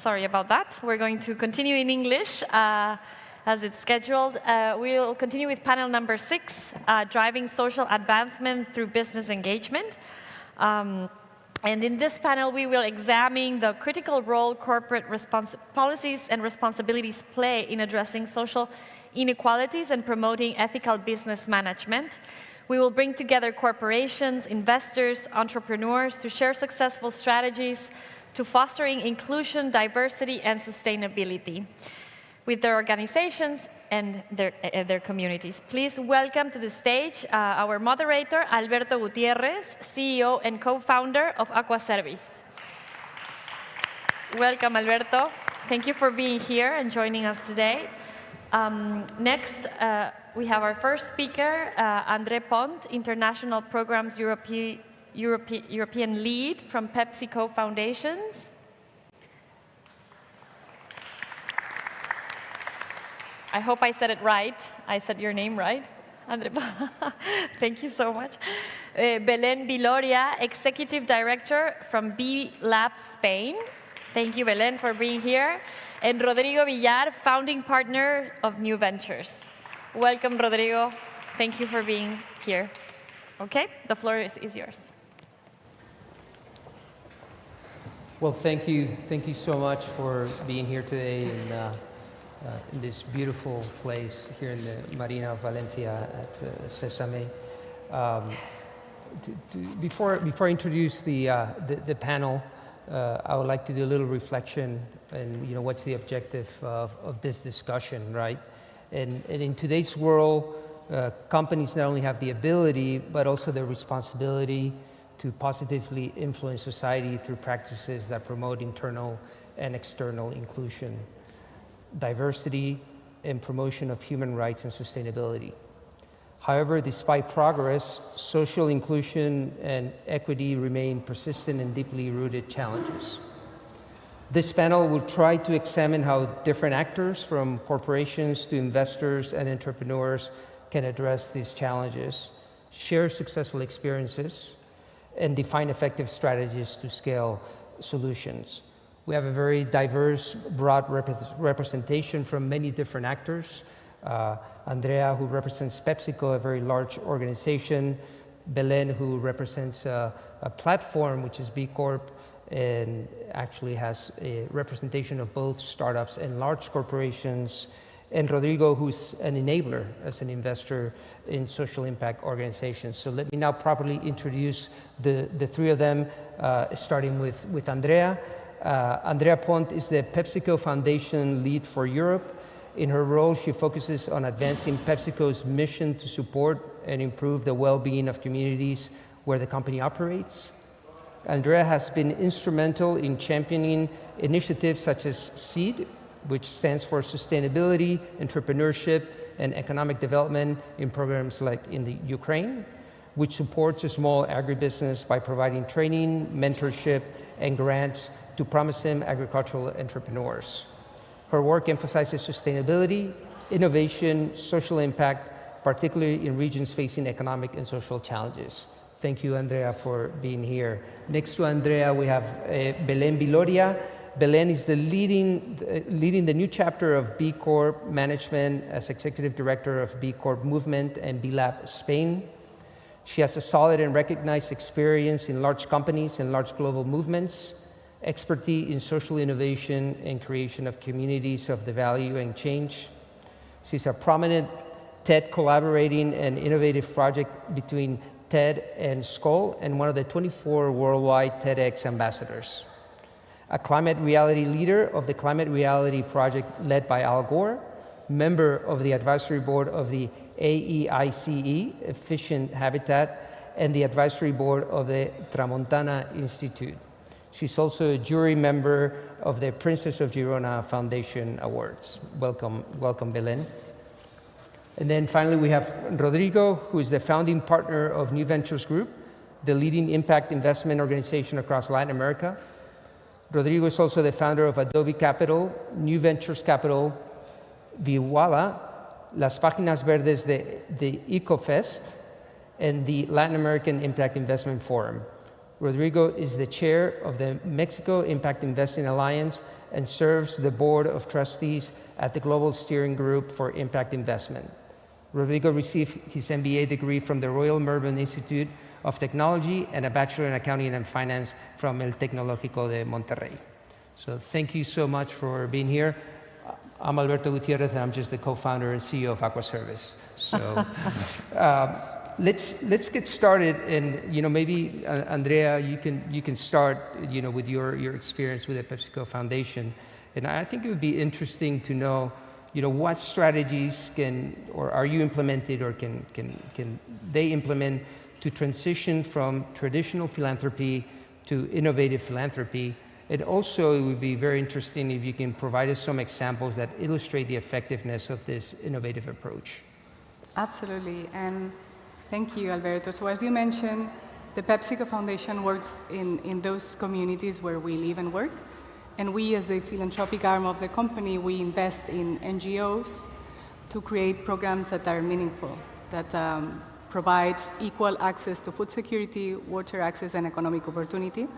sorry about that. We're going to continue in English as it's scheduled. We'll continue with panel number 6, driving social advancement through business engagement. And in this panel, we will examine the critical role corporate policies and responsibilities play in addressing social inequalities and promoting ethical business management. We will bring together corporations, investors, entrepreneurs to share successful strategies to fostering inclusion, diversity, and sustainability with their organizations and their communities. Please welcome to the stage our moderator, Alberto Gutiérrez, CEO and co-founder of Aquaservice. Welcome, Alberto. Thank you for being here and joining us today. Next, we have our first speaker, Andrea Pont, International Programs European Lead from PepsiCo Foundations. I hope I said it right. I said your name right, Andrea. Thank you so much. Belén Viloria, Executive Director from Villar, Spain. Thank you, Belén, for being here. And Rodrigo Villar, founding partner of New Ventures. Welcome, Rodrigo. Thank you for being here. Okay, the floor is yours. Well, thank you so much for being here today in this beautiful place here in the Marina of Valencia at Sesame. Before I introduce the panel, I would like to do a little reflection and what's the objective of this discussion, right? And in today's world, companies not only have the ability, but also the responsibility to positively influence society through practices that promote internal and external inclusion, diversity, and promotion of human rights and sustainability. However, despite progress, social inclusion and equity remain persistent and deeply rooted challenges. This panel will try to examine how different actors, from corporations to investors and entrepreneurs, can address these challenges, share successful experiences, and define effective strategies to scale solutions. We have a very diverse, broad representation from many different actors. Andrea, who represents PepsiCo, a very large organization. Belén, who represents a platform, which is B Corp, and actually has a representation of both startups and large corporations. And Rodrigo, who's an enabler as an investor in social impact organizations. So let me now properly introduce the three of them, starting with Andrea. Andrea Pont is the PepsiCo Foundation lead for Europe. In her role, she focuses on advancing PepsiCo's mission to support and improve the well-being of communities where the company operates. Andrea has been instrumental in championing initiatives such as SEED, which stands for Sustainability, Entrepreneurship, and Economic Development in programs like in the Ukraine, which supports a small agribusiness by providing training, mentorship, and grants to promising agricultural entrepreneurs. Her work emphasizes sustainability, innovation, social impact, particularly in regions facing economic and social challenges. Thank you, Andrea, for being here. Next to Andrea, we have Belén Viloria. Belén is leading the new chapter of B Corp Management as Executive Director of B Corp Movement and B Lab Spain. She has a solid and recognized experience in large companies and large global movements, expertise in social innovation and creation of communities of the value and change. She's a prominent TED collaborating and innovative project between TED and Skoll, and one of the 24 worldwide TEDx ambassadors. A climate reality leader of the Climate Reality Project led by Al Gore, member of the advisory board of the AEICE, Efficient Habitat, and the advisory board of the Tramontana Institute. She's also a jury member of the Princess of Girona Foundation Awards. Welcome, Belén. And then finally, we have Rodrigo, who is the founding partner of New Ventures Group, the leading impact investment organization across Latin America. Rodrigo is also the founder of Adobe Capital, New Ventures Capital, Viwala, Las Páginas Verdes de EcoFest, and the Latin American Impact Investment Forum. Rodrigo is the chair of the Mexico Impact Investing Alliance and serves the board of trustees at the Global Steering Group for Impact Investment. Rodrigo received his MBA degree from the Royal Melbourne Institute of Technology and a Bachelor in Accounting and Finance from El Tecnológico de Monterrey. So thank you so much for being here. I'm Alberto Gutiérrez, and I'm just the co-founder and CEO of Aquaservice. So let's get started, and maybe Andrea, you can start with your experience with the PepsiCo Foundation, and I think it would be interesting to know what strategies are you implemented or can they implement to transition from traditional philanthropy to innovative philanthropy. And also, it would be very interesting if you can provide us some examples that illustrate the effectiveness of this innovative approach. Absolutely, and thank you, Alberto. So as you mentioned, the PepsiCo Foundation works in those communities where we live and work. And we, as the philanthropic arm of the company, we invest in NGOs to create programs that are meaningful, that provide equal access to food security, water access, and economic opportunity.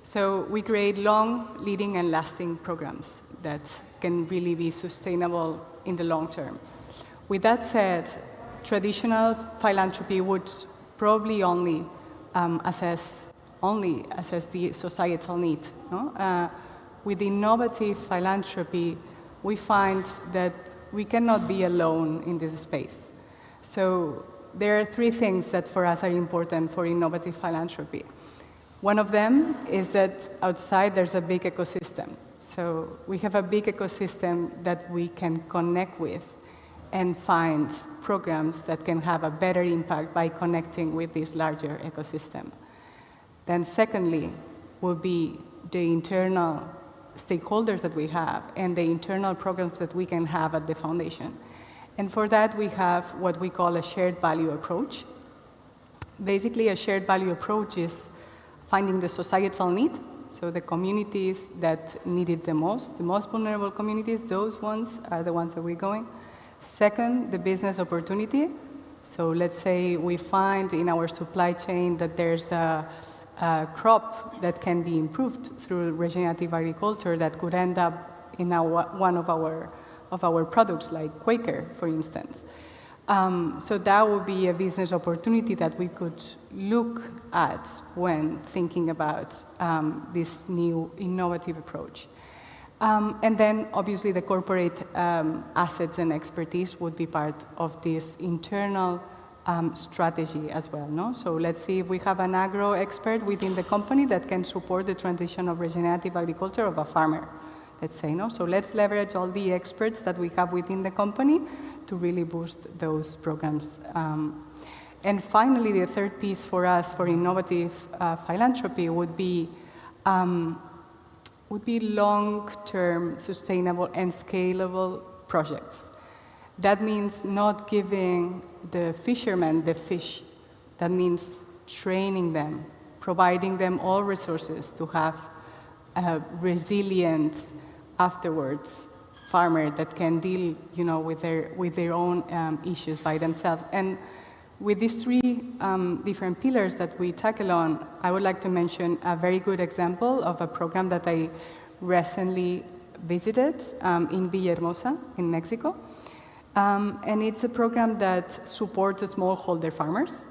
So we create long, leading, and lasting programs that can really be sustainable in the long term. With that said, traditional philanthropy would probably only assess the societal need. No? With innovative philanthropy, we find that we cannot be alone in this space. So there are three things that for us are important for innovative philanthropy. One of them is that outside there's a big ecosystem. So we have a big ecosystem that we can connect with and find programs that can have a better impact by connecting with this larger ecosystem. Then secondly, will be the internal stakeholders that we have and the internal programs that we can have at the foundation. And for that, we have what we call a shared value approach. Basically, a shared value approach is finding the societal need, so the communities that need it the most vulnerable communities, those ones are the ones that we're going. Second, the business opportunity. So let's say we find in our supply chain that there's a crop that can be improved through regenerative agriculture that could end up in one of our products, like Quaker, for instance. So that would be a business opportunity that we could look at when thinking about this new innovative approach. And then, obviously, the corporate assets and expertise would be part of this internal strategy as well. No? So let's see if we have an agro expert within the company that can support the transition of regenerative agriculture of a farmer, let's say. No? So let's leverage all the experts that we have within the company to really boost those programs. And finally, the third piece for us for innovative philanthropy would be long-term, sustainable, and scalable projects. That means not giving the fishermen the fish. That means training them, providing them all resources to have a resilient, afterwards, farmer that can deal, with their own issues by themselves. And with these three different pillars that we tackle on, I would like to mention a very good example of a program that I recently visited in Villahermosa, in Mexico. And it's a program that supports smallholder farmers.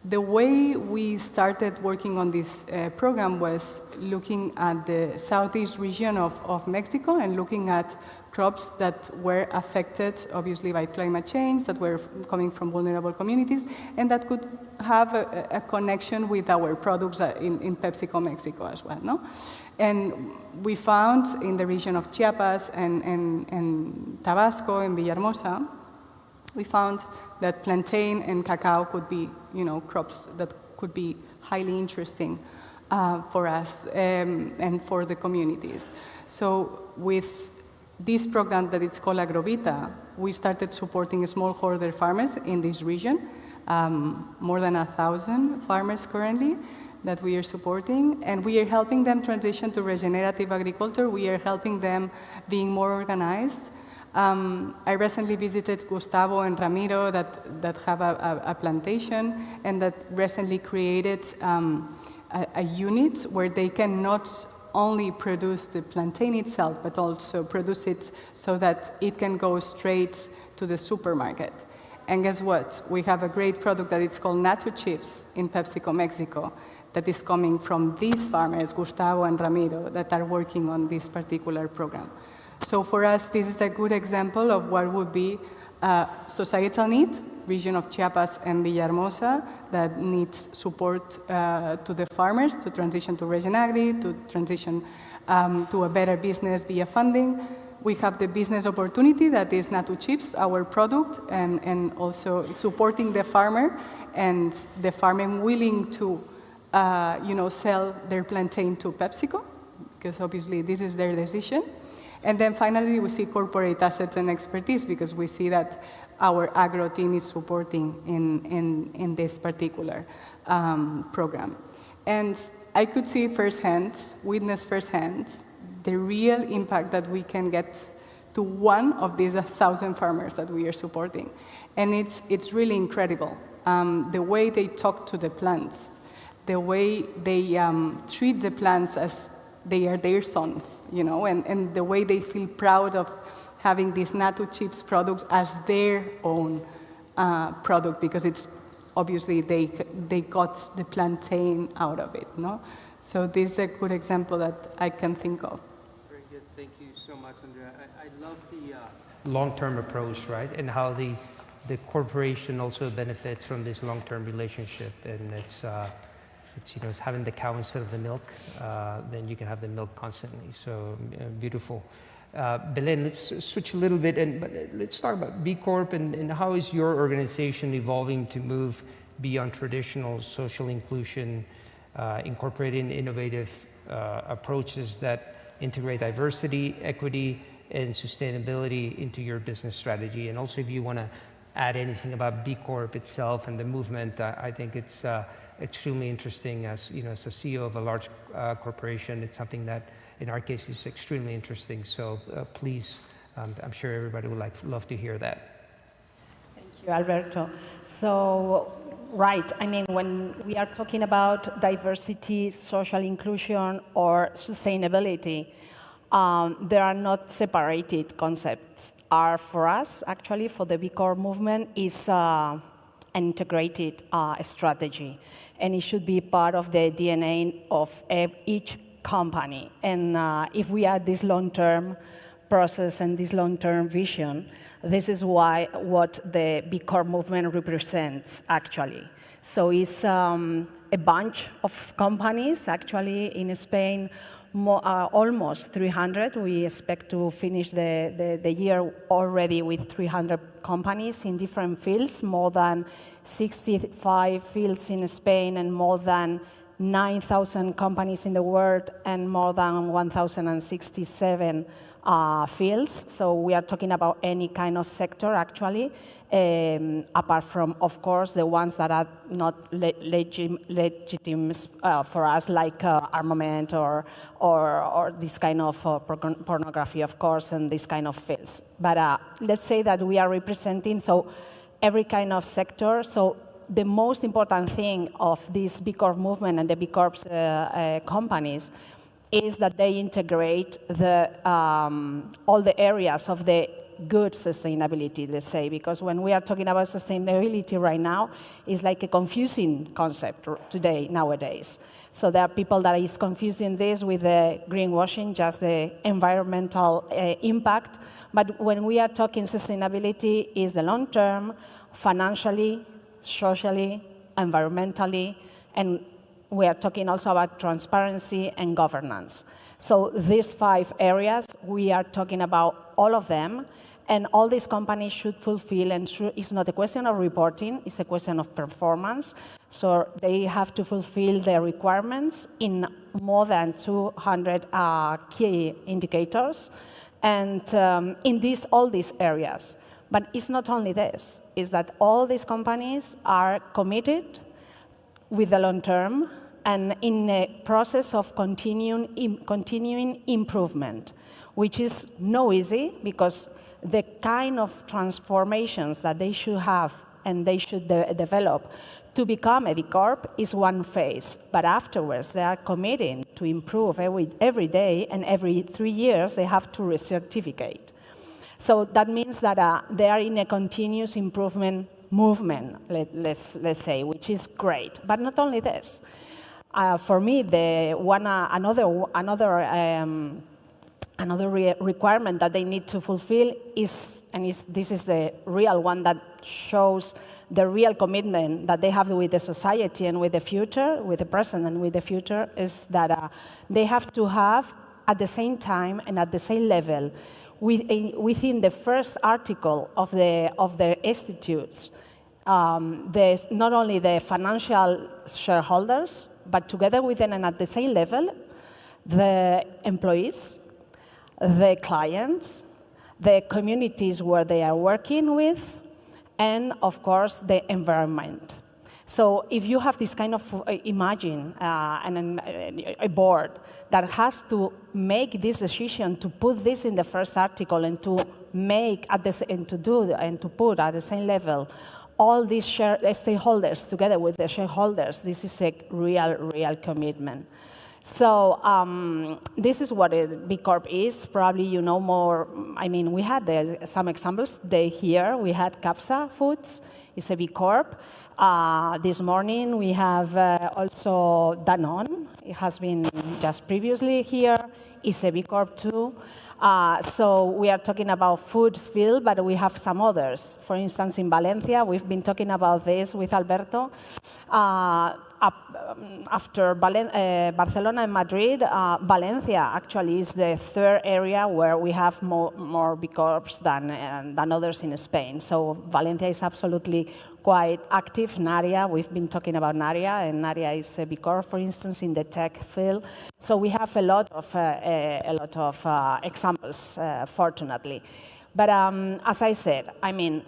The way we started working on this program was looking at the southeast region of Mexico and looking at crops that were affected, obviously, by climate change, that were coming from vulnerable communities, and that could have a connection with our products in PepsiCo Mexico as well. No? And we found in the region of Chiapas and Tabasco and Villahermosa, we found that plantain and cacao could be, crops that could be highly interesting for us and for the communities. So with this program that it's called Agrovita, we started supporting smallholder farmers in this region, more than 1,000 farmers currently that we are supporting, and we are helping them transition to regenerative agriculture. We are helping them being more organized. I recently visited Gustavo and Ramiro that have a plantation and that recently created a unit where they can not only produce the plantain itself, but also produce it so that it can go straight to the supermarket. And guess what? We have a great product that is called Nacho Chips in PepsiCo Mexico that is coming from these farmers, Gustavo and Ramiro, that are working on this particular program. So for us, this is a good example of what would be a societal need, region of Chiapas and Villahermosa, that needs support to the farmers to transition to region agri, to transition to a better business via funding. We have the business opportunity that is Nacho Chips, our product, and also supporting the farmer and the farmer willing to sell their plantain to PepsiCo, because obviously this is their decision. And then finally, we see corporate assets and expertise, because we see that our agro team is supporting in this particular program. And I could see firsthand, witness firsthand, the real impact that we can get to one of these 1,000 farmers that we are supporting. And it's really incredible. The way they talk to the plants, the way they treat the plants as they are their sons, and the way they feel proud of having these Nacho Chips products as their own product, because it's obviously they got the plantain out of it, no? So this is a good example that I can think of. Very good, thank you so much, Andrea. I love the long-term approach, right? And how the corporation also benefits from this long-term relationship, and it's having the cow instead of the milk, then you can have the milk constantly. So beautiful. Belén, let's switch a little bit, but let's talk about B Corp and how is your organization evolving to move beyond traditional social inclusion, incorporating innovative approaches that integrate diversity, equity, and sustainability into your business strategy. And also, if you want to add anything about B Corp itself and the movement, I think it's extremely interesting. As as a CEO of a large corporation, it's something that in our case is extremely interesting. So please, I'm sure everybody would love to hear that. Thank you, Alberto. So, right, I mean, when we are talking about diversity, social inclusion, or sustainability, there are not separated concepts. Are for us, actually, for the B Corp movement, is an integrated strategy, and it should be part of the DNA of each company. And if we add this long-term process and this long-term vision, this is what the B Corp movement represents, actually. So it's a bunch of companies, actually, in Spain, almost 300. We expect to finish the year already with 300 companies in different fields, more than 65 fields in Spain, and more than 9,000 companies in the world, and more than 1,067 fields. So we are talking about any kind of sector, actually, apart from, of course, the ones that are not legitimate for us, like armament or this kind of pornography, of course, and this kind of fields. But let's say that we are representing every kind of sector. So the most important thing of this B Corp movement and the B Corp companies is that they integrate all the areas of the good sustainability, let's say, because when we are talking about sustainability right now, it's like a confusing concept nowadays. So there are people that is confusing this with the greenwashing, just the environmental impact. But when we are talking sustainability, is the long term, financially, socially, environmentally, and we are talking also about transparency and governance. So these 5 areas, we are talking about all of them, and all these companies should fulfill, and it's not a question of reporting, it's a question of performance. So they have to fulfill their requirements in more than 200 key indicators, and in all these areas. But it's not only this, it's that all these companies are committed with the long term and in a process of continuing improvement, which is no easy, because the kind of transformations that they should have and they should develop. To become a B Corp is one phase, but afterwards they are committing to improve every day, and every 3 years they have to recertificate. So that means that they are in a continuous improvement movement, let's say, which is great. But not only this. For me, another requirement that they need to fulfill is, this is the real one that shows the real commitment that they have with the society and with the future, with the present and with the future, is that they have to have, at the same time and at the same level, within the first article of the institutes, not only the financial shareholders, but together with them and at the same level, the employees, the clients, the communities where they are working with, and of course the environment. So if you have this kind of, imagine a board that has to make this decision to put this in the first article and to make at the, and to put at the same level all these stakeholders together with the shareholders, this is a real commitment. So this is what a B Corp is. Probably you know more. I mean, we had some examples here. We had Capsa Foods, it's a B Corp. This morning we have also Danone. It has been just previously here. It's a B Corp too. So we are talking about food field, but we have some others. For instance, in Valencia, we've been talking about this with Alberto. After Barcelona and Madrid, Valencia actually is the third area where we have more B Corps than others in Spain. So Valencia is absolutely quite active. Naria, we've been talking about Naria, and Naria is a B Corp, for instance, in the tech field. So we have a lot of examples, fortunately. But as I said, I mean,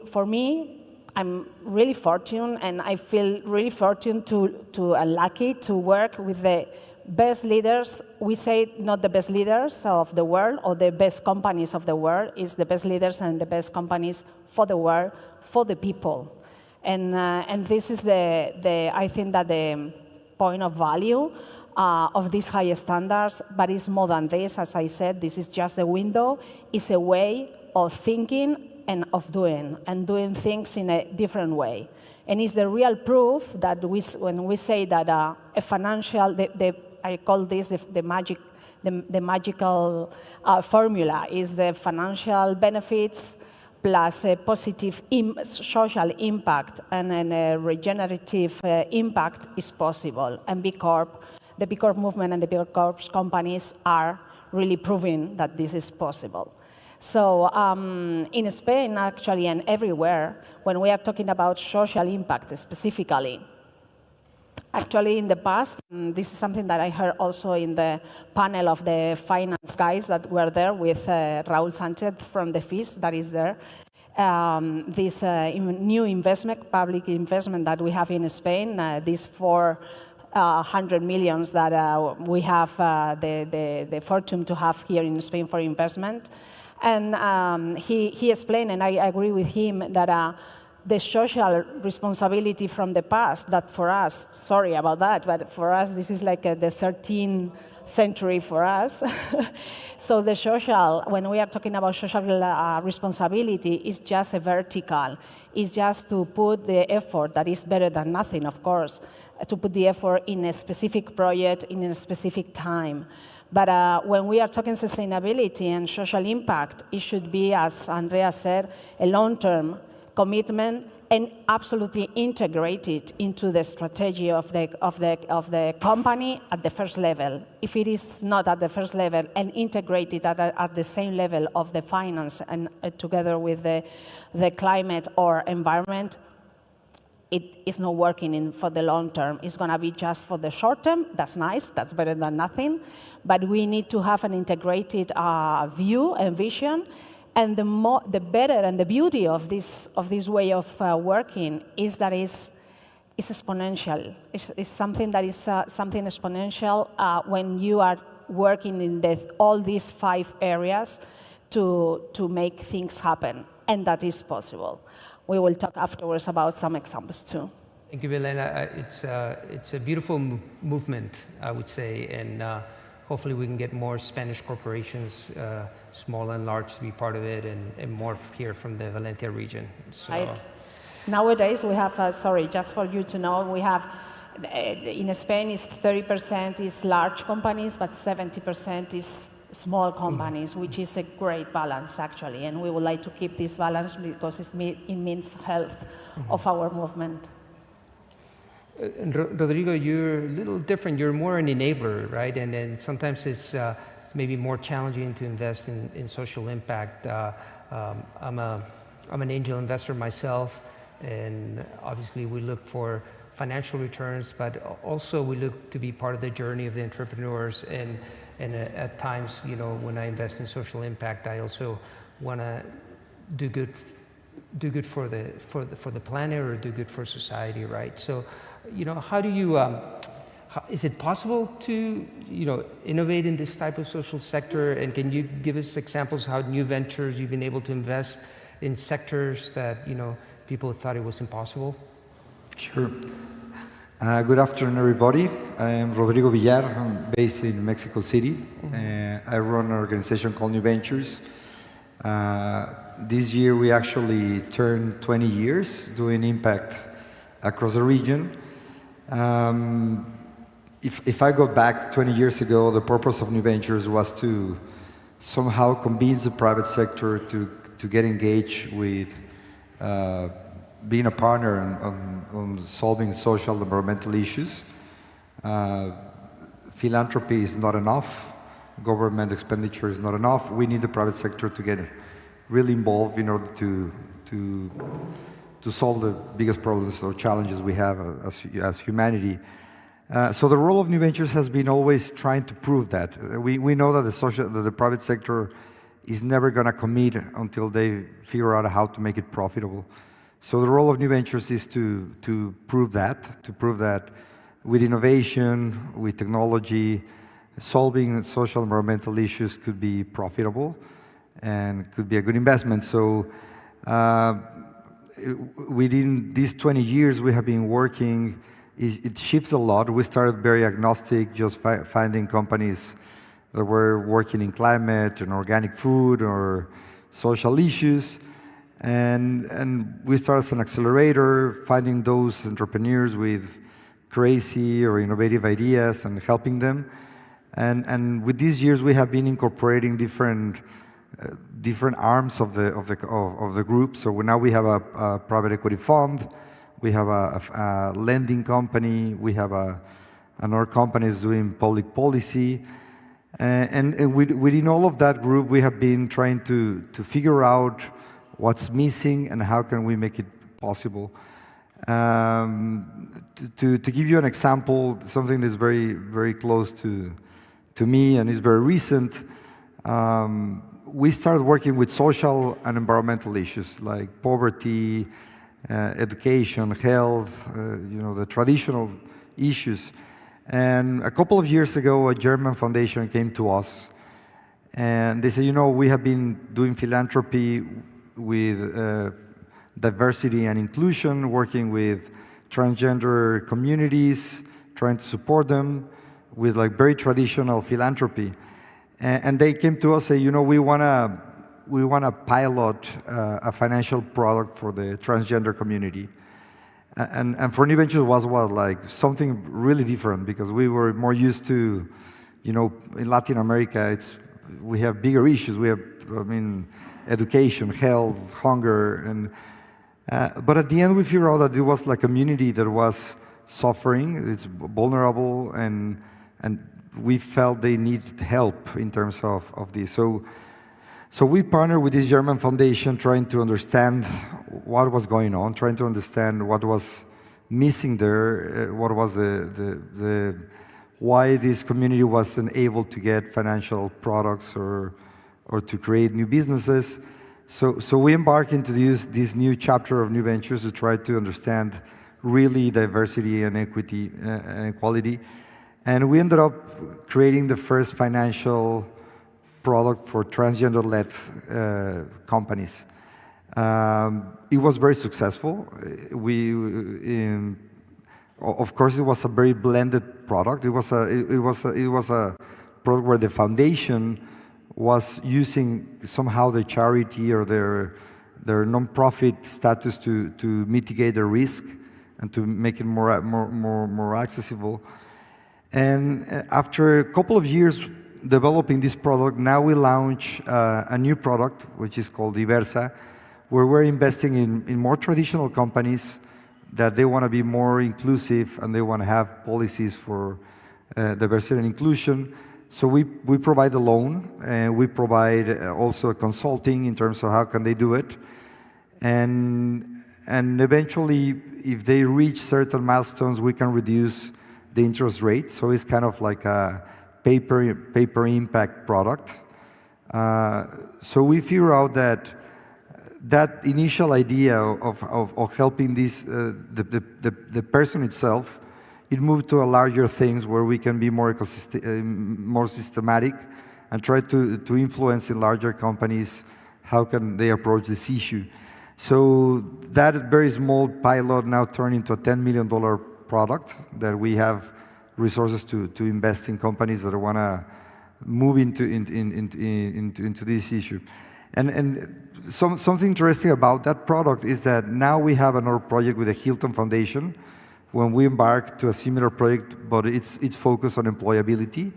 for me, I'm really fortunate, and I feel really fortunate to lucky to work with the best leaders. We say not the best leaders of the world or the best companies of the world, is the best leaders and the best companies for the world, for the people. And this is I think that the point of value of these high standards, but it's more than this. As I said, this is just a window. It's a way of thinking and of doing things in a different way. And it's the real proof that when we say that a financial, I call this the magical formula, is the financial benefits plus a positive social impact and a regenerative impact is possible. And B Corp, the B Corp movement and the B Corp companies are really proving that this is possible. So in Spain, actually, and everywhere, when we are talking about social impact specifically, actually in the past, this is something that I heard also in the panel of the finance guys that were there with Raúl Sánchez from the FIS that is there, this new investment, public investment that we have in Spain, these 400 million that we have the fortune to have here in Spain for investment. And he explained, and I agree with him, that the social responsibility from the past, that for us, sorry about that, but for us this is like the 13th century for us. So the social, when we are talking about social responsibility, is just a vertical. It's just to put the effort, that is better than nothing, of course, to put the effort in a specific project in a specific time. But when we are talking sustainability and social impact, it should be, as Andrea said, a long-term commitment and absolutely integrated into the strategy of the company at the first level. If it is not at the first level and integrated at the same level of the finance and together with the climate or environment, it is not working for the long term. It's going to be just for the short term. That's nice. That's better than nothing. But we need to have an integrated view and vision. And the better and the beauty of this way of working is that it's exponential. It's something that is something exponential when you are working in all these 5 areas to make things happen. And that is possible. we will talk afterwards about some examples too. Thank you, Belén. It's a beautiful movement, I would say, and hopefully we can get more Spanish corporations, small and large, to be part of it, and more here from the Valencia region. So. Right. Nowadays, we have, sorry, just for you to know, we have, in Spain, is 30% is large companies, but 70% is small companies, which is a great balance, actually. And we would like to keep this balance because it means health of our movement. And Rodrigo, you're a little different. You're more an enabler, right? And then sometimes it's maybe more challenging to invest in social impact. I'm an angel investor myself, and obviously we look for financial returns, but also we look to be part of the journey of the entrepreneurs. And at times, you know, when I invest in social impact, I also want to do good for the planet or do good for society, right? So, you know, how do you? Is it possible to, you know, innovate in this type of social sector? And can you give us examples how new ventures you've been able to invest in sectors that, you know, people thought it was impossible? Sure. Good afternoon, everybody. I am Rodrigo Villar. I'm based in Mexico City. I run an organization called New Ventures. This year we actually turned 20 years doing impact across the region. If I go back 20 years ago, the purpose of New Ventures was to somehow convince the private sector to get engaged with being a partner on solving social and environmental issues. Philanthropy is not enough. Government expenditure is not enough. We need the private sector to get really involved in order to solve the biggest problems or challenges we have as humanity. So the role of New Ventures has been always trying to prove that. We know that the private sector is never going to commit until they figure out how to make it profitable. So the role of New Ventures is to prove that with innovation, with technology, solving social and environmental issues could be profitable and could be a good investment. So within these 20 years we have been working, it shifts a lot. We started very agnostic, just finding companies that were working in climate and organic food or social issues. And we started as an accelerator, finding those entrepreneurs with crazy or innovative ideas and helping them. And with these years, we have been incorporating different arms of the group. So now we have a private equity fund, we have a lending company, we have another company is doing public policy. And within all of that group, we have been trying to figure out what's missing and how can we make it possible. To give you an example, something that's very, very close to me and is very recent, we started working with social and environmental issues like poverty, education, health, the traditional issues. And a couple of years ago, a German foundation came to us and they said, we have been doing philanthropy with diversity and inclusion, working with transgender communities, trying to support them with like very traditional philanthropy. And they came to us and say, we want to pilot a financial product for the transgender community. And for New Ventures was like something really different because we were more used to, in Latin America, we have bigger issues. We have, education, health, hunger, but at the end we figured out that it was like a community that was suffering, it's vulnerable, and we felt they needed help in terms of this. So we partnered with this German foundation trying to understand what was going on, trying to understand what was missing there, what was why this community wasn't able to get financial products or to create new businesses. So we embarked into this new chapter of New Ventures to try to understand really diversity and equity and equality. And we ended up creating the first financial product for transgender-led companies. It was very successful. Of course, it was a very blended product. It was a product where the foundation was using somehow the charity or their non-profit status to mitigate the risk and to make it more accessible. And after a couple of years developing this product, now we launch a new product, which is called Diversa, where we're investing in more traditional companies that they want to be more inclusive and they want to have policies for diversity and inclusion. So we provide a loan, and we provide also consulting in terms of how can they do it. And eventually, if they reach certain milestones, we can reduce the interest rate. So it's kind of like a paper impact product. So we figure out that initial idea of helping the person itself, it moved to a larger things where we can be more systematic and try to influence in larger companies how can they approach this issue. So that very small pilot now turned into a $10 million product that we have resources to invest in companies that want to move into this issue. And something interesting about that product is that now we have another project with the Hilton Foundation when we embark to a similar project, but it's focused on employability.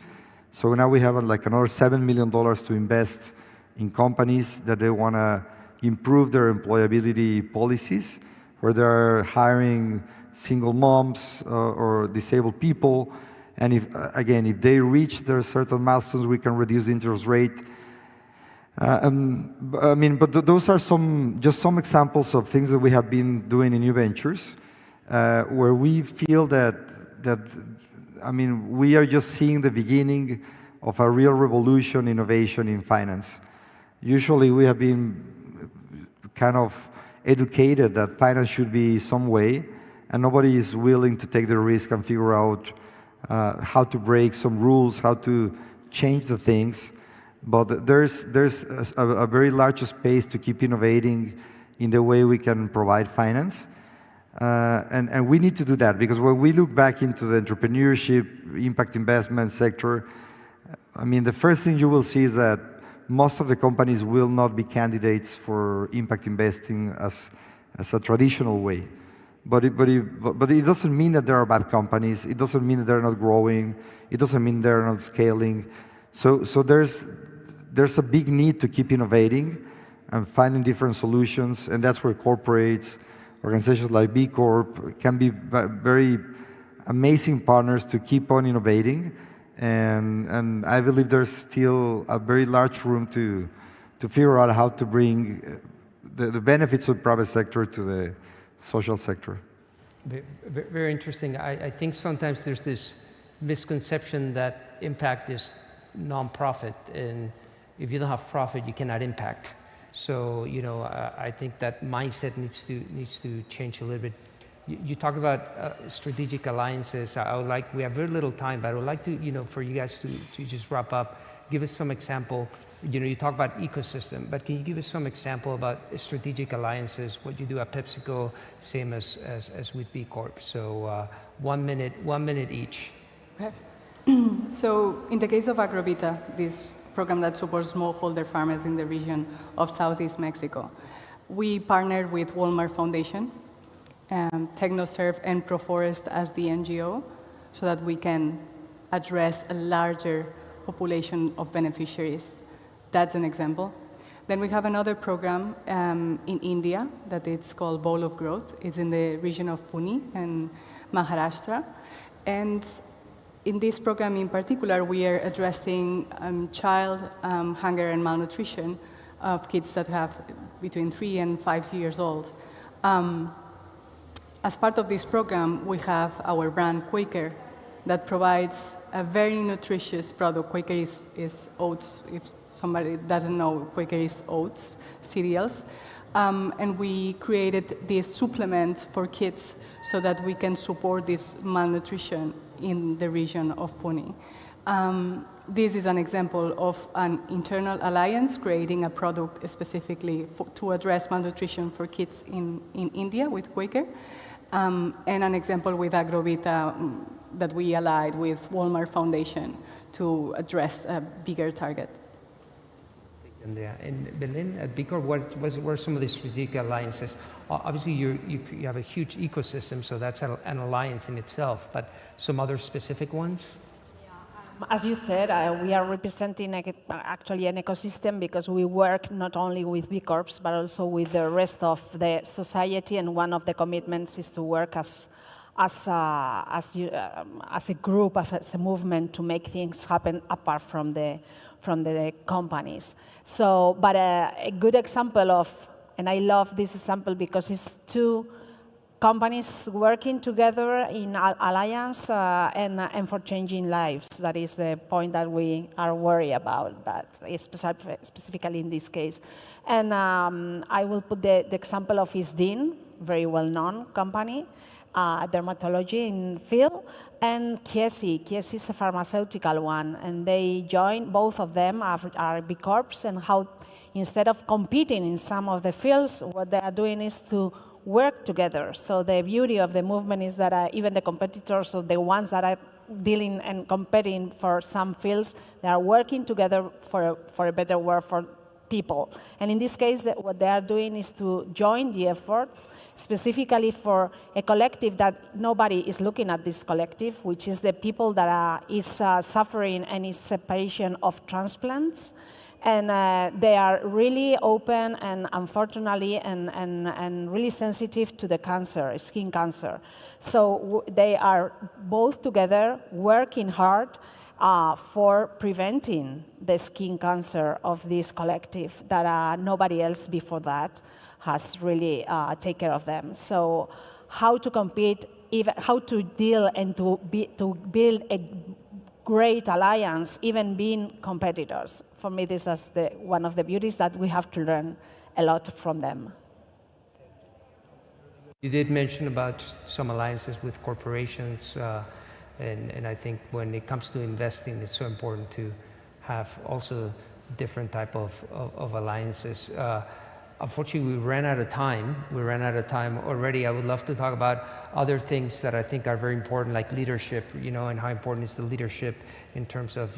So now we have like another $7 million to invest in companies that they want to improve their employability policies, where they're hiring single moms or disabled people. And if they reach their certain milestones, we can reduce the interest rate. But those are just some examples of things that we have been doing in new ventures, where we feel that we are just seeing the beginning of a real revolution, innovation in finance. Usually we have been kind of educated that finance should be some way, and nobody is willing to take the risk and figure out how to break some rules, how to change the things. But there's a very large space to keep innovating in the way we can provide finance. And we need to do that, because when we look back into the entrepreneurship, impact investment sector, the first thing you will see is that most of the companies will not be candidates for impact investing as a traditional way. But it doesn't mean that there are bad companies. It doesn't mean that they're not growing. It doesn't mean they're not scaling. So there's a big need to keep innovating and finding different solutions, and that's where corporates, organizations like B Corp can be very amazing partners to keep on innovating. And I believe there's still a very large room to figure out how to bring the benefits of the private sector to the social sector. Very interesting. I think sometimes there's this misconception that impact is non-profit, and if you don't have profit, you cannot impact. So I think that mindset needs to change a little bit. You talk about strategic alliances. We have very little time, but I would like to, for you guys to just wrap up, give us some example. You talk about ecosystem, but can you give us some example about strategic alliances, what you do at PepsiCo, same as with B Corp? So 1 minute each. Okay. So in the case of Agrovita, this program that supports smallholder farmers in the region of Southeast Mexico, we partnered with Walmart Foundation, TechnoServe and Proforest as the NGO, so that we can address a larger population of beneficiaries. That's an example. Then we have another program in India that it's called Bowl of Growth. It's in the region of Pune and Maharashtra. And in this program in particular, we are addressing child hunger and malnutrition of kids that have between 3 and 5 years old. As part of this program, we have our brand Quaker that provides a very nutritious product. Quaker is oats. If somebody doesn't know, Quaker is oats, cereals. And we created this supplement for kids so that we can support this malnutrition in the region of Pune. This is an example of an internal alliance creating a product specifically to address malnutrition for kids in India with Quaker, and an example with Agrovita that we allied with Walmart Foundation to address a bigger target. Andrea. And Belén, at B Corp, what were some of the strategic alliances? Obviously, you have a huge ecosystem, so that's an alliance in itself, but some other specific ones? As you said, we are representing actually an ecosystem because we work not only with B Corps, but also with the rest of the society, and one of the commitments is to work as a group, as a movement to make things happen apart from the companies. So, but a good example of, and I love this example because it's two companies working together in alliance and for changing lives. That is the point that we are worried about, that is specifically in this case. And I will put the example of Isdin, very well-known company, dermatology in field, and Chiesi. Chiesi is a pharmaceutical one, and they join, both of them are B Corps, and how instead of competing in some of the fields, what they are doing is to work together. So the beauty of the movement is that even the competitors, or the ones that are dealing and competing for some fields, they are working together for a better world for people. And in this case, what they are doing is to join the efforts, specifically for a collective that nobody is looking at this collective, which is the people that is suffering and is a patient of transplants. And they are really open and unfortunately and really sensitive to the cancer, skin cancer. So they are both together working hard for preventing the skin cancer of this collective that nobody else before that has really taken care of them. So how to compete, even how to deal and to build a great alliance, even being competitors. For me, this is one of the beauties that we have to learn a lot from them. You did mention about some alliances with corporations, and I think when it comes to investing, it's so important to have also different type of alliances. Unfortunately, we ran out of time. We ran out of time already. I would love to talk about other things that I think are very important, like leadership, and how important is the leadership in terms of,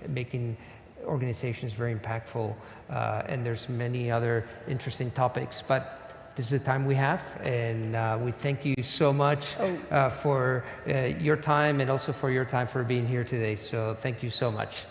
making organizations very impactful. And there's many other interesting topics, but this is the time we have, and we thank you so much for your time, and also for your time for being here today. So thank you so much.